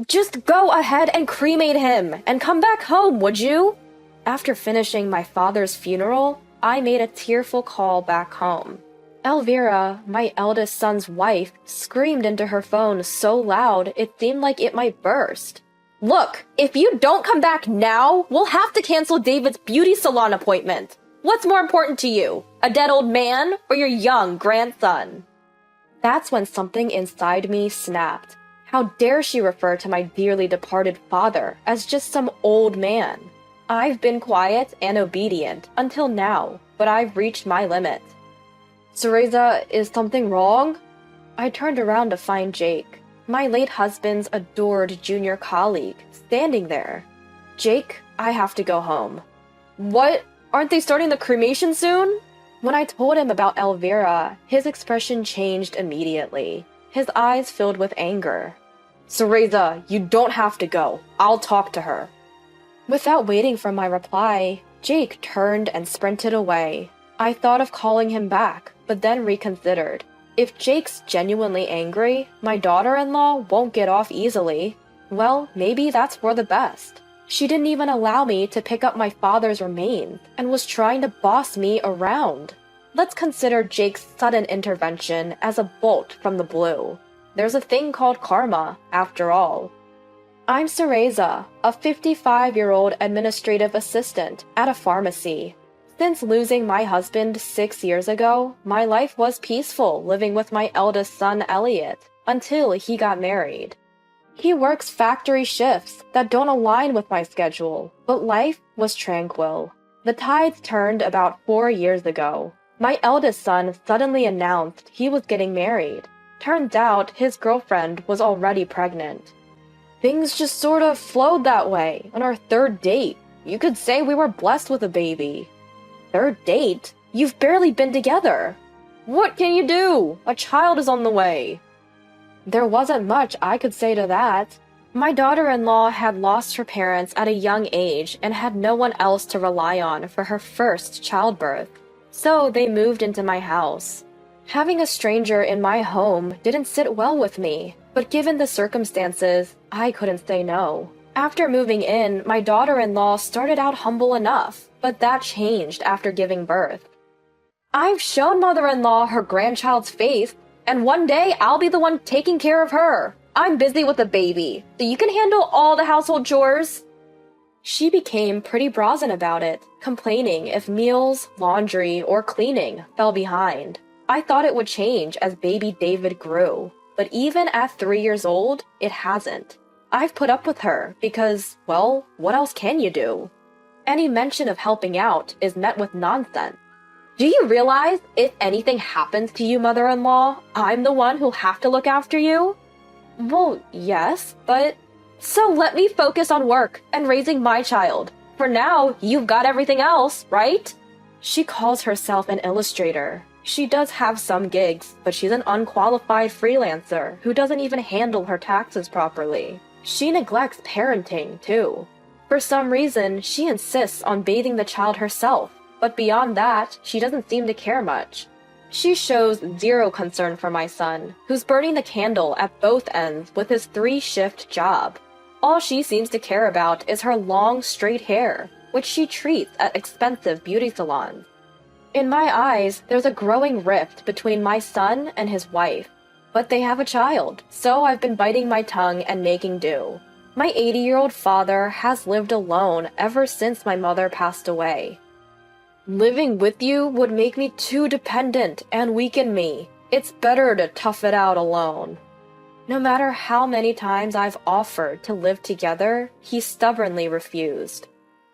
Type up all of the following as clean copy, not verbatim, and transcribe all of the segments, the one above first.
Just go ahead and cremate him and come back home, would you? After finishing my father's funeral, I made a tearful call back home. Elvira, my eldest son's wife, screamed into her phone so loud it seemed like it might burst. Look, if you don't come back now, we'll have to cancel David's beauty salon appointment. What's more important to you, a dead old man or your young grandson? That's when something inside me snapped. How dare she refer to my dearly departed father as just some old man? I've been quiet and obedient until now, but I've reached my limit. Cereza, is something wrong? I turned around to find Jake, my late husband's adored junior colleague, standing there. Jake, I have to go home. What? Aren't they starting the cremation soon? When I told him about Elvira, his expression changed immediately. His eyes filled with anger. Cereza, you don't have to go. I'll talk to her. Without waiting for my reply, Jake turned and sprinted away. I thought of calling him back, but then reconsidered. If Jake's genuinely angry, my daughter-in-law won't get off easily. Well, maybe that's for the best. She didn't even allow me to pick up my father's remains and was trying to boss me around. Let's consider Jake's sudden intervention as a bolt from the blue. There's a thing called karma, after all. I'm Cereza, a 55-year-old administrative assistant at a pharmacy. Since losing my husband 6 years ago, my life was peaceful living with my eldest son Elliot until he got married. He works factory shifts that don't align with my schedule, but life was tranquil. The tides turned about 4 years ago. My eldest son suddenly announced he was getting married. Turns out his girlfriend was already pregnant. Things just sort of flowed that way on our third date. You could say we were blessed with a baby. Third date? You've barely been together. What can you do? A child is on the way. There wasn't much I could say to that. My daughter-in-law had lost her parents at a young age and had no one else to rely on for her first childbirth. So they moved into my house. Having a stranger in my home didn't sit well with me, but given the circumstances, I couldn't say no. After moving in, my daughter-in-law started out humble enough, but that changed after giving birth. I've shown mother-in-law her grandchild's face, and one day I'll be the one taking care of her. I'm busy with a baby, so you can handle all the household chores. She became pretty brazen about it, complaining if meals, laundry, or cleaning fell behind. I thought it would change as baby David grew, but even at 3 years old, it hasn't. I've put up with her because, well, what else can you do? Any mention of helping out is met with nonsense. Do you realize if anything happens to you, mother-in-law, I'm the one who'll have to look after you? Well, yes, but... So let me focus on work and raising my child. For now, you've got everything else, right? She calls herself an illustrator. She does have some gigs, but she's an unqualified freelancer who doesn't even handle her taxes properly. She neglects parenting, too. For some reason, she insists on bathing the child herself, but beyond that, she doesn't seem to care much. She shows zero concern for my son, who's burning the candle at both ends with his 3-shift job. All she seems to care about is her long, straight hair, which she treats at expensive beauty salons. In my eyes, there's a growing rift between my son and his wife. But they have a child, so I've been biting my tongue and making do. My 80-year-old father has lived alone ever since my mother passed away. Living with you would make me too dependent and weaken me. It's better to tough it out alone. No matter how many times I've offered to live together, he stubbornly refused.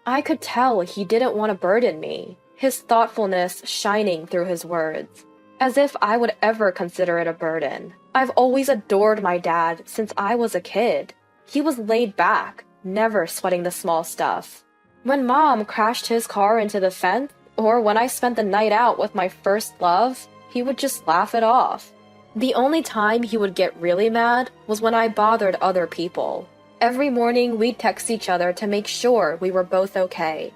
I could tell he didn't want to burden me, his thoughtfulness shining through his words. As if I would ever consider it a burden. I've always adored my dad since I was a kid. He was laid back, never sweating the small stuff. When Mom crashed his car into the fence, or when I spent the night out with my first love, he would just laugh it off. The only time he would get really mad was when I bothered other people. Every morning we'd text each other to make sure we were both okay.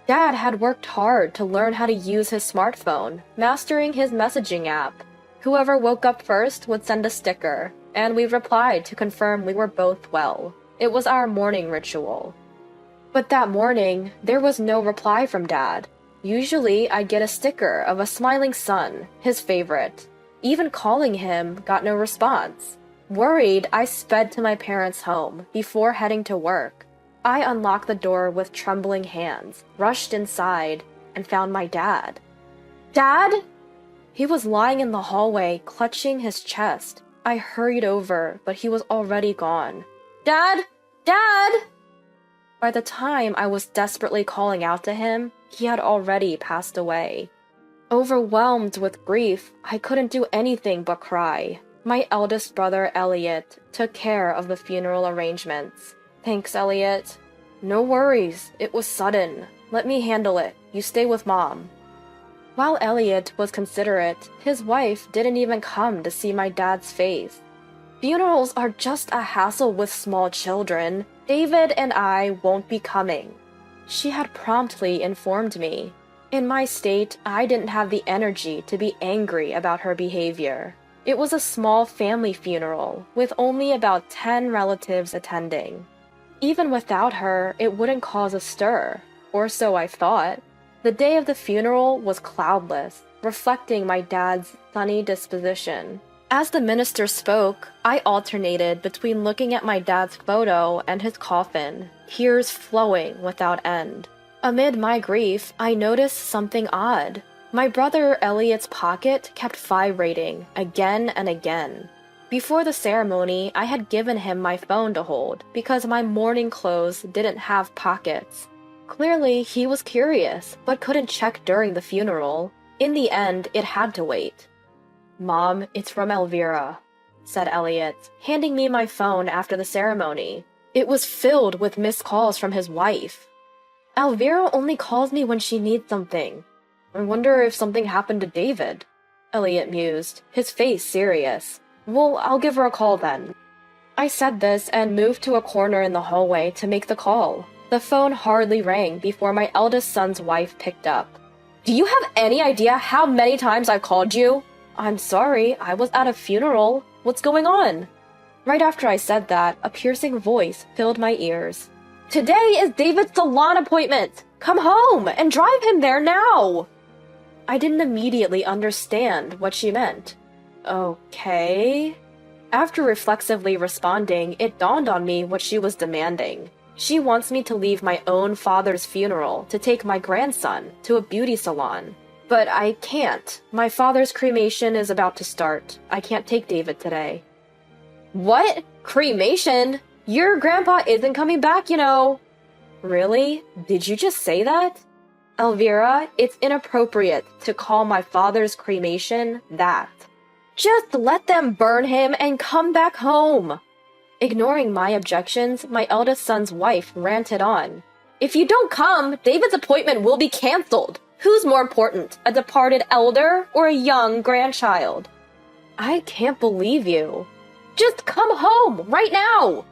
Dad had worked hard to learn how to use his smartphone, mastering his messaging app. Whoever woke up first would send a sticker. and we replied to confirm we were both well. It was our morning ritual. But that morning, there was no reply from Dad. Usually, I'd get a sticker of a smiling sun, his favorite. Even calling him got no response. Worried, I sped to my parents' home before heading to work. I unlocked the door with trembling hands, rushed inside, and found my dad. Dad? He was lying in the hallway, clutching his chest. I hurried over, but he was already gone. Dad? Dad? By the time I was desperately calling out to him, he had already passed away. Overwhelmed with grief, I couldn't do anything but cry. My eldest brother, Elliot, took care of the funeral arrangements. Thanks, Elliot. No worries, it was sudden. Let me handle it. You stay with Mom. While Elliot was considerate, his wife didn't even come to see my dad's face. Funerals are just a hassle with small children. David and I won't be coming. She had promptly informed me. In my state, I didn't have the energy to be angry about her behavior. It was a small family funeral, with only about 10 relatives attending. Even without her, it wouldn't cause a stir, or so I thought. The day of the funeral was cloudless, reflecting my dad's sunny disposition. As the minister spoke, I alternated between looking at my dad's photo and his coffin, tears flowing without end. Amid my grief, I noticed something odd. My brother Elliot's pocket kept vibrating again and again. Before the ceremony, I had given him my phone to hold because my mourning clothes didn't have pockets. Clearly, he was curious, but couldn't check during the funeral. In the end, it had to wait. Mom, it's from Elvira, said Elliot, handing me my phone after the ceremony. It was filled with missed calls from his wife. Elvira only calls me when she needs something. I wonder if something happened to David, Elliot mused, his face serious. Well, I'll give her a call then. I said this and moved to a corner in the hallway to make the call. The phone hardly rang before my eldest son's wife picked up. Do you have any idea how many times I've called you? I'm sorry, I was at a funeral. What's going on? Right after I said that, a piercing voice filled my ears. Today is David's salon appointment! Come home and drive him there now! I didn't immediately understand what she meant. Okay. After reflexively responding, it dawned on me what she was demanding. She wants me to leave my own father's funeral to take my grandson to a beauty salon. But I can't. My father's cremation is about to start. I can't take David today. What? Cremation? Your grandpa isn't coming back, you know. Really? Did you just say that? Elvira, it's inappropriate to call my father's cremation that. Just let them burn him and come back home. Ignoring my objections, my eldest son's wife ranted on. If you don't come, David's appointment will be canceled. Who's more important, a departed elder or a young grandchild? I can't believe you. Just come home, right now!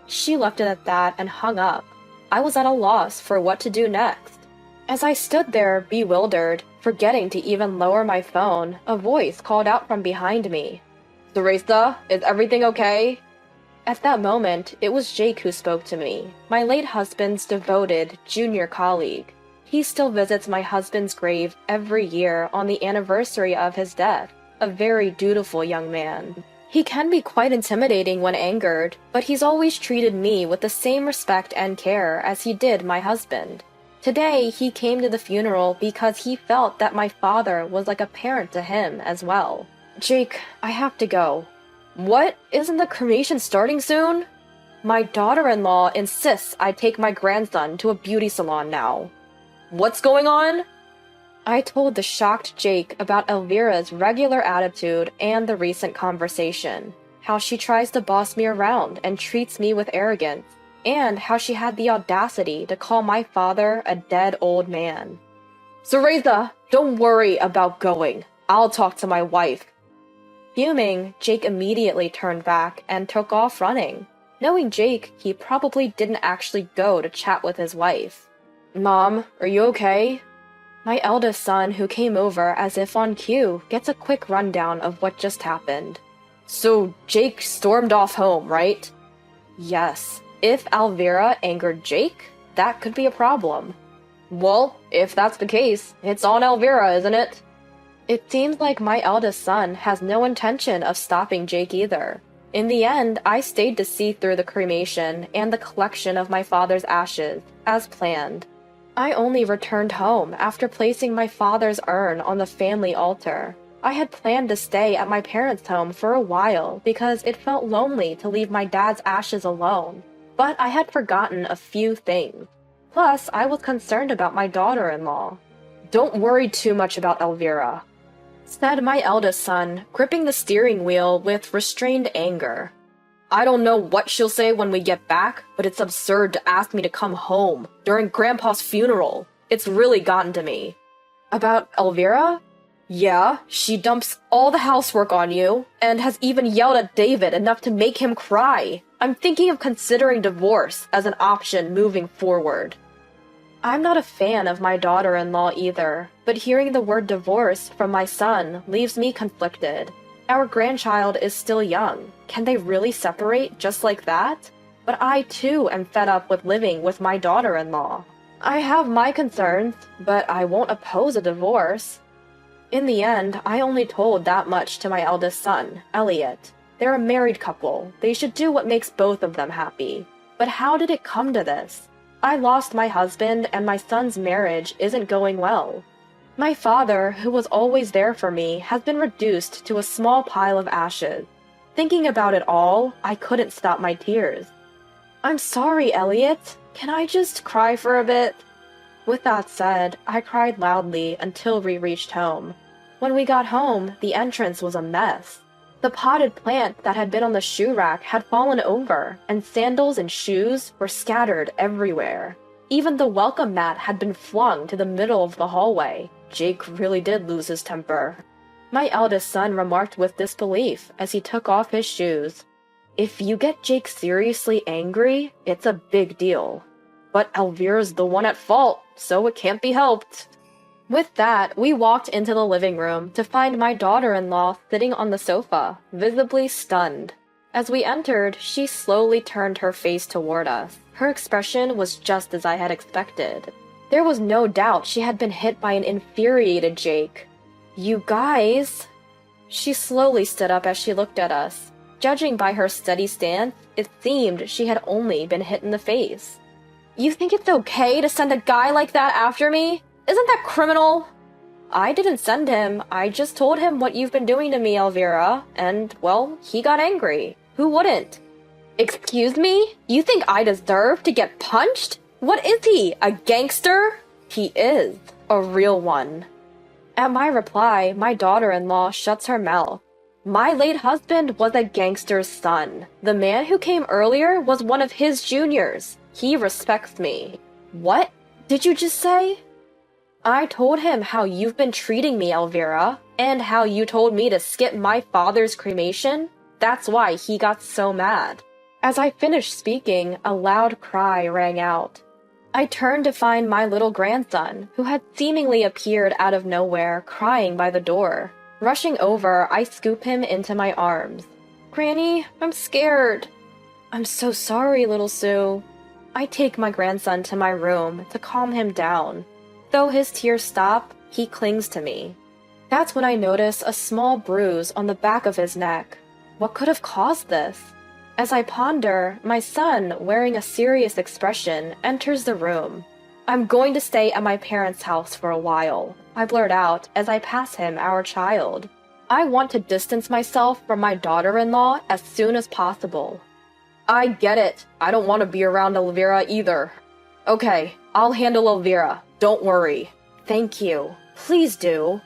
She left it at that and hung up. I was at a loss for what to do next. As I stood there, bewildered, forgetting to even lower my phone, a voice called out from behind me. Teresa, is everything okay? At that moment, it was Jake who spoke to me, my late husband's devoted junior colleague. He still visits my husband's grave every year on the anniversary of his death, a very dutiful young man. He can be quite intimidating when angered, but he's always treated me with the same respect and care as he did my husband. Today, he came to the funeral because he felt that my father was like a parent to him as well. Jake, I have to go. What? Isn't the cremation starting soon? My daughter-in-law insists I take my grandson to a beauty salon now. What's going on? I told the shocked Jake about Elvira's regular attitude and the recent conversation, how she tries to boss me around and treats me with arrogance, and how she had the audacity to call my father a dead old man. Teresa, don't worry about going. I'll talk to my wife. Fuming, Jake immediately turned back and took off running. Knowing Jake, he probably didn't actually go to chat with his wife. Mom, are you okay? My eldest son, who came over as if on cue, gets a quick rundown of what just happened. So Jake stormed off home, right? Yes. If Elvira angered Jake, that could be a problem. Well, if that's the case, it's on Elvira, isn't it? It seems like my eldest son has no intention of stopping Jake either. In the end, I stayed to see through the cremation and the collection of my father's ashes, as planned. I only returned home after placing my father's urn on the family altar. I had planned to stay at my parents' home for a while because it felt lonely to leave my dad's ashes alone, but I had forgotten a few things. Plus, I was concerned about my daughter-in-law. Don't worry too much about Elvira, said my eldest son, gripping the steering wheel with restrained anger. I don't know what she'll say when we get back, but it's absurd to ask me to come home during Grandpa's funeral. It's really gotten to me. About Elvira? Yeah, she dumps all the housework on you, and has even yelled at David enough to make him cry. I'm thinking of considering divorce as an option moving forward. I'm not a fan of my daughter-in-law either, but hearing the word divorce from my son leaves me conflicted. Our grandchild is still young. Can they really separate just like that? But I too am fed up with living with my daughter-in-law. I have my concerns, but I won't oppose a divorce. In the end, I only told that much to my eldest son, Elliot. They're a married couple. They should do what makes both of them happy. But how did it come to this? I lost my husband, and my son's marriage isn't going well. My father, who was always there for me, has been reduced to a small pile of ashes. Thinking about it all, I couldn't stop my tears. I'm sorry, Elliot. Can I just cry for a bit? With that said, I cried loudly until we reached home. When we got home, the entrance was a mess. The potted plant that had been on the shoe rack had fallen over, and sandals and shoes were scattered everywhere. Even the welcome mat had been flung to the middle of the hallway. Jake really did lose his temper. My eldest son remarked with disbelief as he took off his shoes. If you get Jake seriously angry, it's a big deal. But Elvira's the one at fault, so it can't be helped. With that, we walked into the living room to find my daughter-in-law sitting on the sofa, visibly stunned. As we entered, she slowly turned her face toward us. Her expression was just as I had expected. There was no doubt she had been hit by an infuriated Jake. You guys... She slowly stood up as she looked at us. Judging by her steady stance, it seemed she had only been hit in the face. You think it's okay to send a guy like that after me? Isn't that criminal? I didn't send him. I just told him what you've been doing to me, Elvira, and, well, he got angry. Who wouldn't? Excuse me? You think I deserve to get punched? What is he, a gangster? He is a real one. At my reply, my daughter-in-law shuts her mouth. My late husband was a gangster's son. The man who came earlier was one of his juniors. He respects me. What did you just say? I told him how you've been treating me, Elvira, and how you told me to skip my father's cremation. That's why he got so mad. As I finished speaking, a loud cry rang out. I turned to find my little grandson, who had seemingly appeared out of nowhere, crying by the door. Rushing over, I scoop him into my arms. Granny, I'm scared. I'm so sorry, little Sue. I take my grandson to my room to calm him down. Though his tears stop, he clings to me. That's when I notice a small bruise on the back of his neck. What could have caused this? As I ponder, my son, wearing a serious expression, enters the room. I'm going to stay at my parents' house for a while, I blurt out as I pass him our child. I want to distance myself from my daughter-in-law as soon as possible. I get it. I don't want to be around Elvira either. Okay, I'll handle Elvira. Don't worry. Thank you. Please do.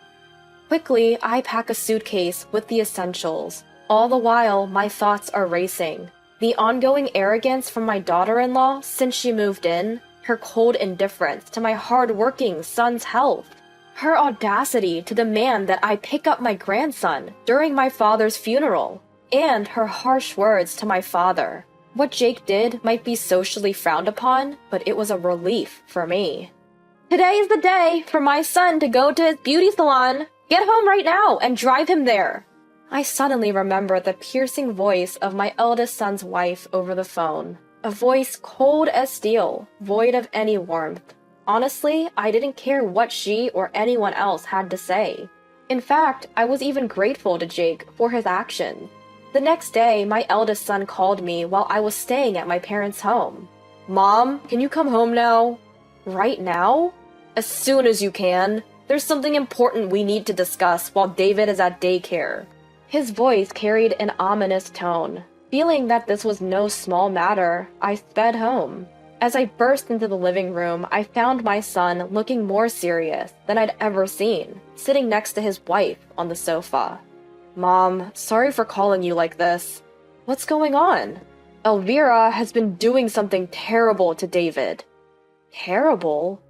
Quickly, I pack a suitcase with the essentials. All the while, my thoughts are racing. The ongoing arrogance from my daughter-in-law since she moved in, her cold indifference to my hard-working son's health, her audacity to demand that I pick up my grandson during my father's funeral, and her harsh words to my father. What Jake did might be socially frowned upon, but it was a relief for me. Today is the day for my son to go to his beauty salon. Get home right now and drive him there. I suddenly remembered the piercing voice of my eldest son's wife over the phone. A voice cold as steel, void of any warmth. Honestly, I didn't care what she or anyone else had to say. In fact, I was even grateful to Jake for his action. The next day, my eldest son called me while I was staying at my parents' home. "Mom, can you come home now?" "Right now?" "As soon as you can. There's something important we need to discuss while David is at daycare." His voice carried an ominous tone. Feeling that this was no small matter, I sped home. As I burst into the living room, I found my son looking more serious than I'd ever seen, sitting next to his wife on the sofa. "Mom, sorry for calling you like this." "What's going on?" "Elvira has been doing something terrible to David." "Terrible?"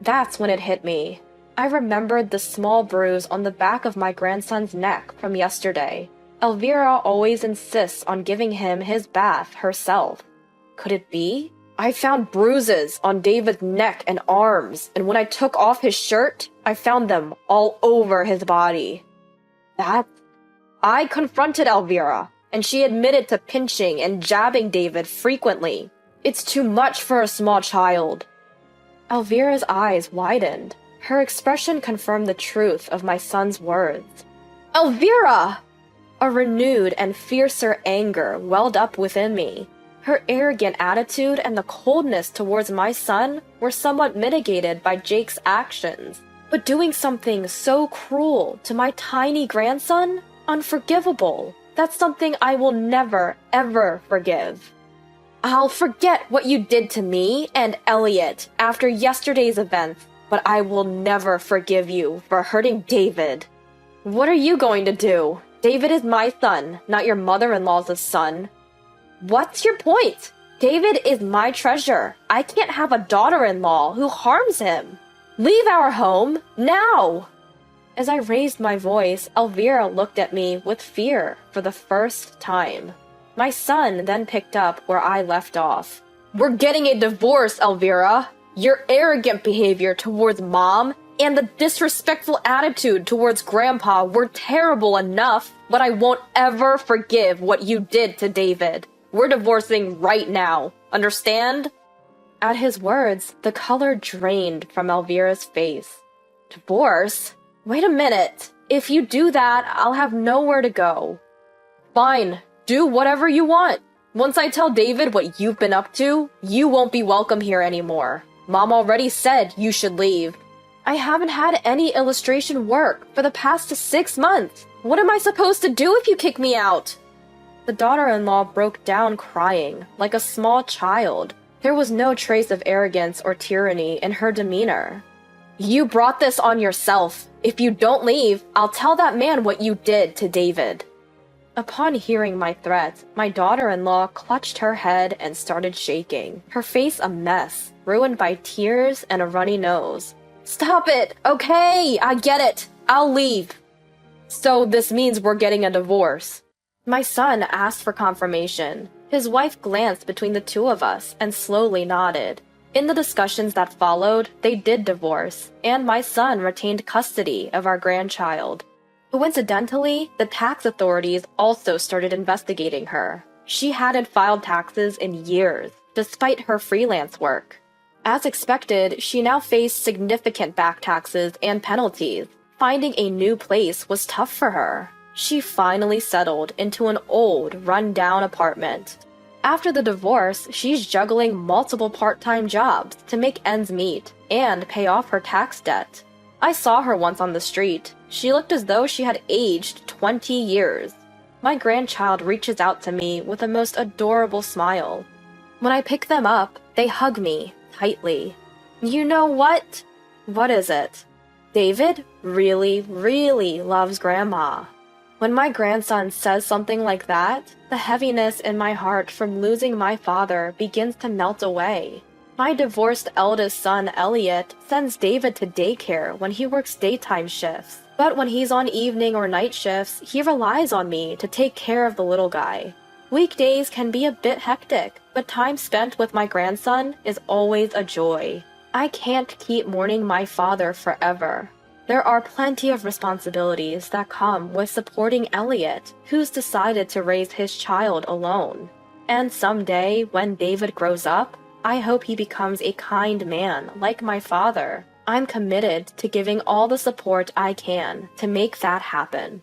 That's when it hit me. I remembered the small bruise on the back of my grandson's neck from yesterday. Elvira always insists on giving him his bath herself. Could it be? I found bruises on David's neck and arms, and when I took off his shirt, I found them all over his body. I confronted Elvira, and she admitted to pinching and jabbing David frequently. It's too much for a small child. Elvira's eyes widened. Her expression confirmed the truth of my son's words. "Elvira!" A renewed and fiercer anger welled up within me. Her arrogant attitude and the coldness towards my son were somewhat mitigated by Jake's actions. But doing something so cruel to my tiny grandson? Unforgivable. That's something I will never, ever forgive. I'll forget what you did to me and Elliot after yesterday's events, but I will never forgive you for hurting David. What are you going to do? David is my son, not your mother-in-law's son. What's your point? David is my treasure. I can't have a daughter-in-law who harms him. Leave our home, now! As I raised my voice, Elvira looked at me with fear for the first time. My son then picked up where I left off. We're getting a divorce, Elvira. Your arrogant behavior towards Mom and the disrespectful attitude towards Grandpa were terrible enough, but I won't ever forgive what you did to David. We're divorcing right now. Understand? At his words, the color drained from Elvira's face. Divorce? Wait a minute. If you do that, I'll have nowhere to go. Fine. Do whatever you want. Once I tell David what you've been up to, you won't be welcome here anymore. Mom already said you should leave. I haven't had any illustration work for the past 6 months. What am I supposed to do if you kick me out? The daughter-in-law broke down crying, like a small child. There was no trace of arrogance or tyranny in her demeanor. You brought this on yourself. If you don't leave, I'll tell that man what you did to David. Upon hearing my threat, my daughter-in-law clutched her head and started shaking, her face a mess, ruined by tears and a runny nose. Stop it! Okay, I get it. I'll leave. So this means we're getting a divorce. My son asked for confirmation. His wife glanced between the two of us and slowly nodded. In the discussions that followed, they did divorce, and my son retained custody of our grandchild. Coincidentally, the tax authorities also started investigating her. She hadn't filed taxes in years, despite her freelance work. As expected, she now faced significant back taxes and penalties. Finding a new place was tough for her. She finally settled into an old, run-down apartment. After the divorce, she's juggling multiple part-time jobs to make ends meet and pay off her tax debt. I saw her once on the street. She looked as though she had aged 20 years. My grandchild reaches out to me with a most adorable smile. When I pick them up, they hug me tightly. You know what? What is it? David really, really loves Grandma. When my grandson says something like that, the heaviness in my heart from losing my father begins to melt away. My divorced eldest son, Elliot, sends David to daycare when he works daytime shifts. But when he's on evening or night shifts, he relies on me to take care of the little guy. Weekdays can be a bit hectic, but time spent with my grandson is always a joy. I can't keep mourning my father forever. There are plenty of responsibilities that come with supporting Elliot, who's decided to raise his child alone. And someday, when David grows up, I hope he becomes a kind man like my father. I'm committed to giving all the support I can to make that happen.